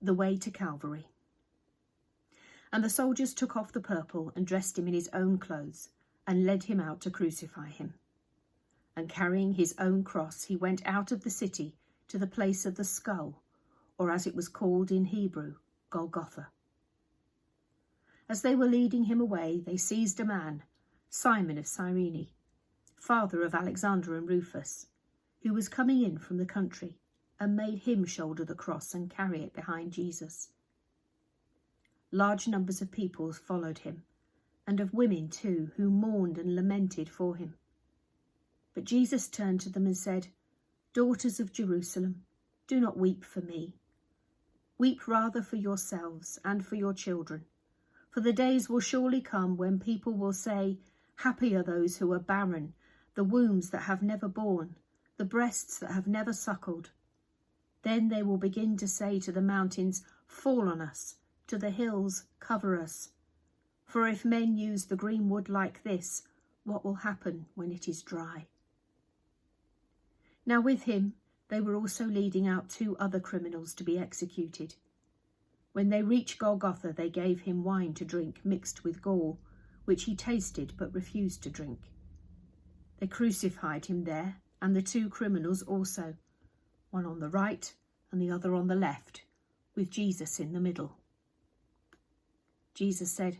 The way to Calvary. And the soldiers took off the purple and dressed him in his own clothes and led him out to crucify him. And carrying his own cross, he went out of the city to the place of the skull, or as it was called in Hebrew, Golgotha. As they were leading him away, they seized a man, Simon of Cyrene, father of Alexander and Rufus, who was coming in from the country, and made him shoulder the cross and carry it behind Jesus. Large numbers of people followed him, and of women too, who mourned and lamented for him. But Jesus turned to them and said, "Daughters of Jerusalem, do not weep for me. Weep rather for yourselves and for your children. For the days will surely come when people will say, 'Happy are those who are barren, the wombs that have never borne, the breasts that have never suckled.' Then they will begin to say to the mountains, 'Fall on us,' to the hills, 'Cover us.' For if men use the green wood like this, what will happen when it is dry?" Now with him they were also leading out 2 other criminals to be executed. When they reached Golgotha, they gave him wine to drink mixed with gall, which he tasted but refused to drink. They crucified him there, and the 2 criminals also, one on the right and the other on the left, with Jesus in the middle. Jesus said,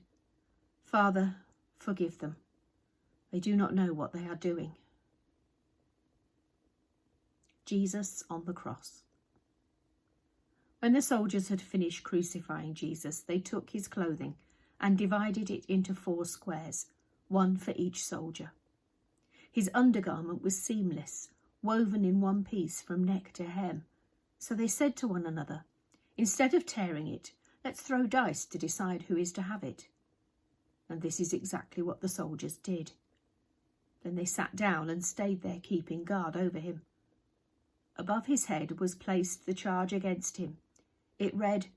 "Father, forgive them. They do not know what they are doing." Jesus on the cross. When the soldiers had finished crucifying Jesus, they took his clothing and divided it into 4 squares, one for each soldier. His undergarment was seamless, woven in one piece from neck to hem. So they said to one another, "Instead of tearing it, let's throw dice to decide who is to have it." And this is exactly what the soldiers did. Then they sat down and stayed there, keeping guard over him. Above his head was placed the charge against him. It read,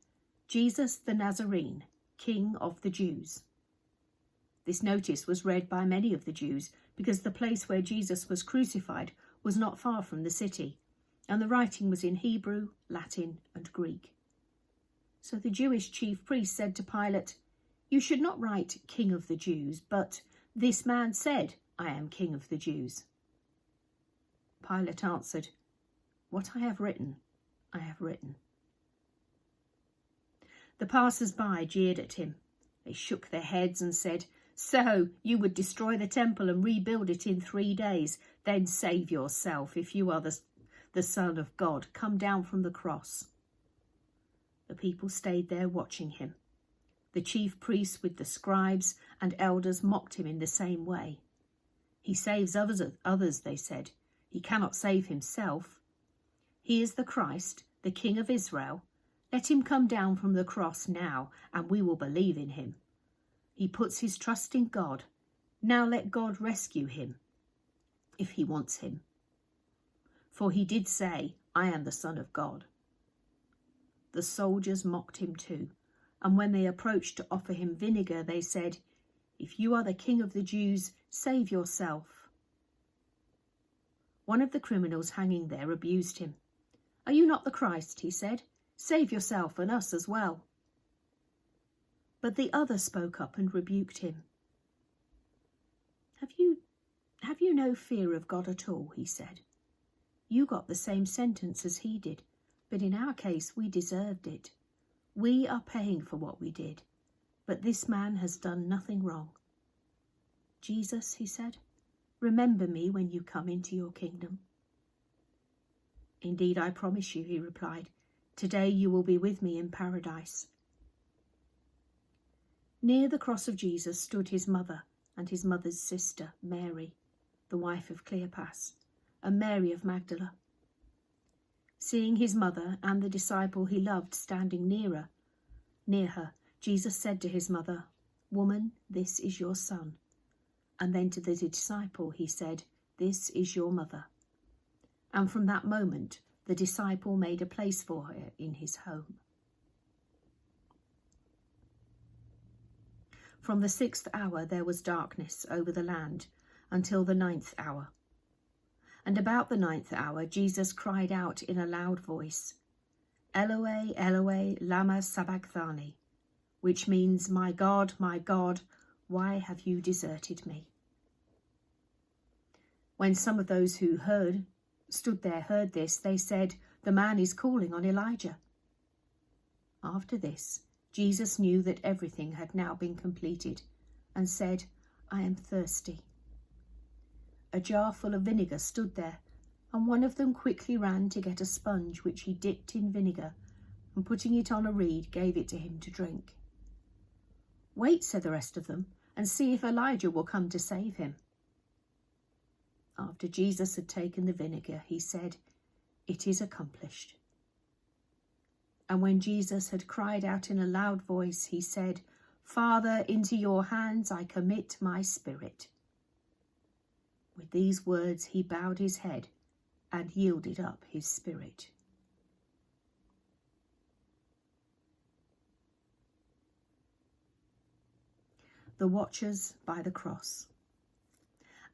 "Jesus the Nazarene, King of the Jews." This notice was read by many of the Jews because the place where Jesus was crucified was not far from the city, and the writing was in Hebrew, Latin, and Greek. So the Jewish chief priest said to Pilate, "You should not write King of the Jews, but this man said, 'I am King of the Jews.'" Pilate answered, "What I have written, I have written." The passers-by jeered at him. They shook their heads and said, "So you would destroy the temple and rebuild it in 3 days? Then save yourself. If you are the Son of God, come down from the cross." The people stayed there watching him. The chief priests with the scribes and elders mocked him in the same way. "He saves others, they said. "He cannot save himself. He is the Christ, the King of Israel. Let him come down from the cross now, and we will believe in him. He puts his trust in God. Now let God rescue him, if he wants him. For he did say, 'I am the Son of God.'" The soldiers mocked him too, and when they approached to offer him vinegar, they said, "If you are the King of the Jews, save yourself." One of the criminals hanging there abused him. "Are you not the Christ?" he said. "Save yourself and us as well." But the other spoke up and rebuked him. Have you no fear of God at all?" he said. "You got the same sentence as he did, but in our case we deserved it. We are paying for what we did, but this man has done nothing wrong. Jesus," he said, "remember me when you come into your kingdom." "Indeed, I promise you," he replied, "today you will be with me in paradise." Near the cross of Jesus stood his mother and his mother's sister, Mary, the wife of Cleopas, and Mary of Magdala. Seeing his mother and the disciple he loved standing near her, Jesus said to his mother, "Woman, this is your son." And then to the disciple he said, "This is your mother." And from that moment, the disciple made a place for her in his home. From the 6th hour there was darkness over the land until the 9th hour. And about the 9th hour Jesus cried out in a loud voice, Eloi, Eloi, lama sabachthani, which means, my God, why have you deserted me? When some of those who stood there heard this, they said, the man is calling on Elijah. After this, Jesus knew that everything had now been completed and said, I am thirsty. A jar full of vinegar stood there, and one of them quickly ran to get a sponge which he dipped in vinegar, and putting it on a reed, gave it to him to drink. Wait, said the rest of them, and see if Elijah will come to save him. After Jesus had taken the vinegar, he said, it is accomplished. And when Jesus had cried out in a loud voice, he said, Father, into your hands I commit my spirit. With these words he bowed his head and yielded up his spirit. The Watchers by the Cross.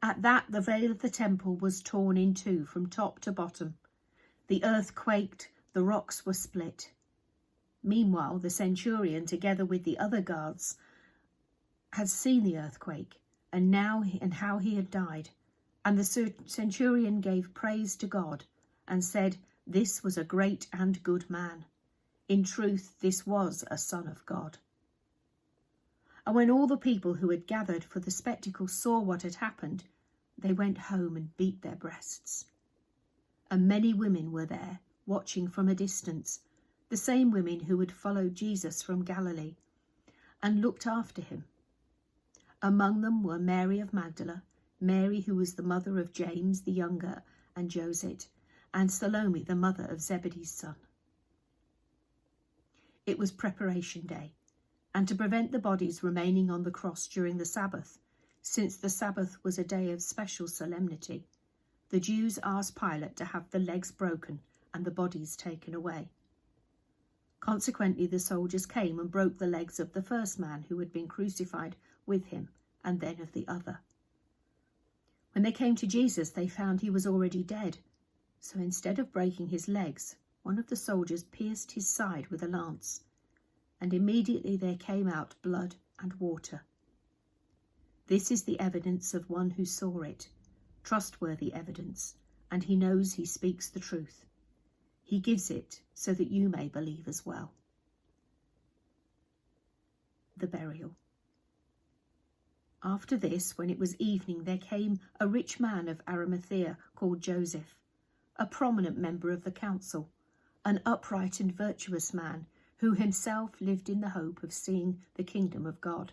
At that the veil of the temple was torn in two from top to bottom. The earth quaked, the rocks were split. Meanwhile, the centurion, together with the other guards, had seen the earthquake and how he had died. And the centurion gave praise to God and said, this was a great and good man. In truth, this was a son of God. And when all the people who had gathered for the spectacle saw what had happened, they went home and beat their breasts. And many women were there, watching from a distance, the same women who had followed Jesus from Galilee, and looked after him. Among them were Mary of Magdala, Mary who was the mother of James the younger and Joseph, and Salome the mother of Zebedee's son. It was preparation day, and to prevent the bodies remaining on the cross during the Sabbath, since the Sabbath was a day of special solemnity, the Jews asked Pilate to have the legs broken and the bodies taken away. Consequently, the soldiers came and broke the legs of the first man who had been crucified with him, and then of the other. When they came to Jesus, they found he was already dead. So instead of breaking his legs, one of the soldiers pierced his side with a lance, and immediately there came out blood and water. This is the evidence of one who saw it, trustworthy evidence, and he knows he speaks the truth. He gives it so that you may believe as well. The burial. After this, when it was evening, there came a rich man of Arimathea called Joseph, a prominent member of the council, an upright and virtuous man who himself lived in the hope of seeing the kingdom of God.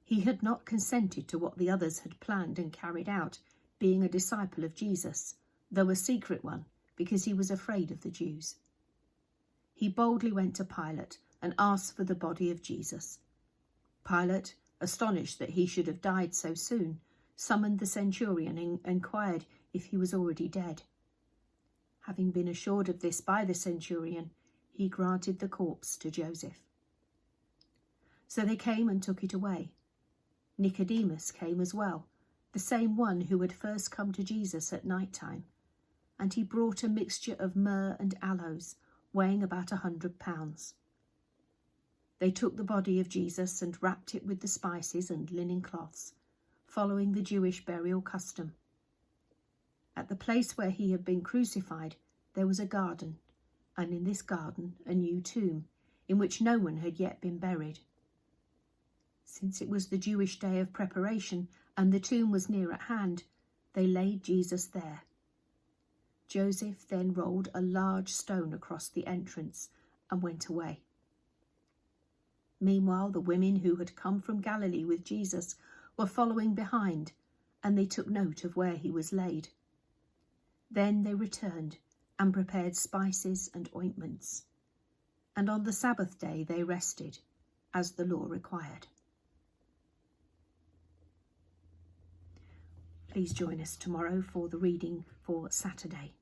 He had not consented to what the others had planned and carried out, being a disciple of Jesus, though a secret one, because he was afraid of the Jews. He boldly went to Pilate and asked for the body of Jesus. Pilate, astonished that he should have died so soon, summoned the centurion and inquired if he was already dead. Having been assured of this by the centurion, he granted the corpse to Joseph. So they came and took it away. Nicodemus came as well, the same one who had first come to Jesus at night time, and he brought a mixture of myrrh and aloes, weighing about 100 pounds. They took the body of Jesus and wrapped it with the spices and linen cloths, following the Jewish burial custom. At the place where he had been crucified, there was a garden, and in this garden a new tomb, in which no one had yet been buried. Since it was the Jewish day of preparation, and the tomb was near at hand, they laid Jesus there. Joseph then rolled a large stone across the entrance and went away. Meanwhile, the women who had come from Galilee with Jesus were following behind, and they took note of where he was laid. Then they returned and prepared spices and ointments. And on the Sabbath day they rested, as the law required. Please join us tomorrow for the reading for Saturday,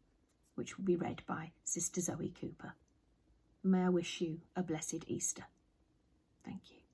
which will be read by Sister Zoe Cooper. May I wish you a blessed Easter. Thank you.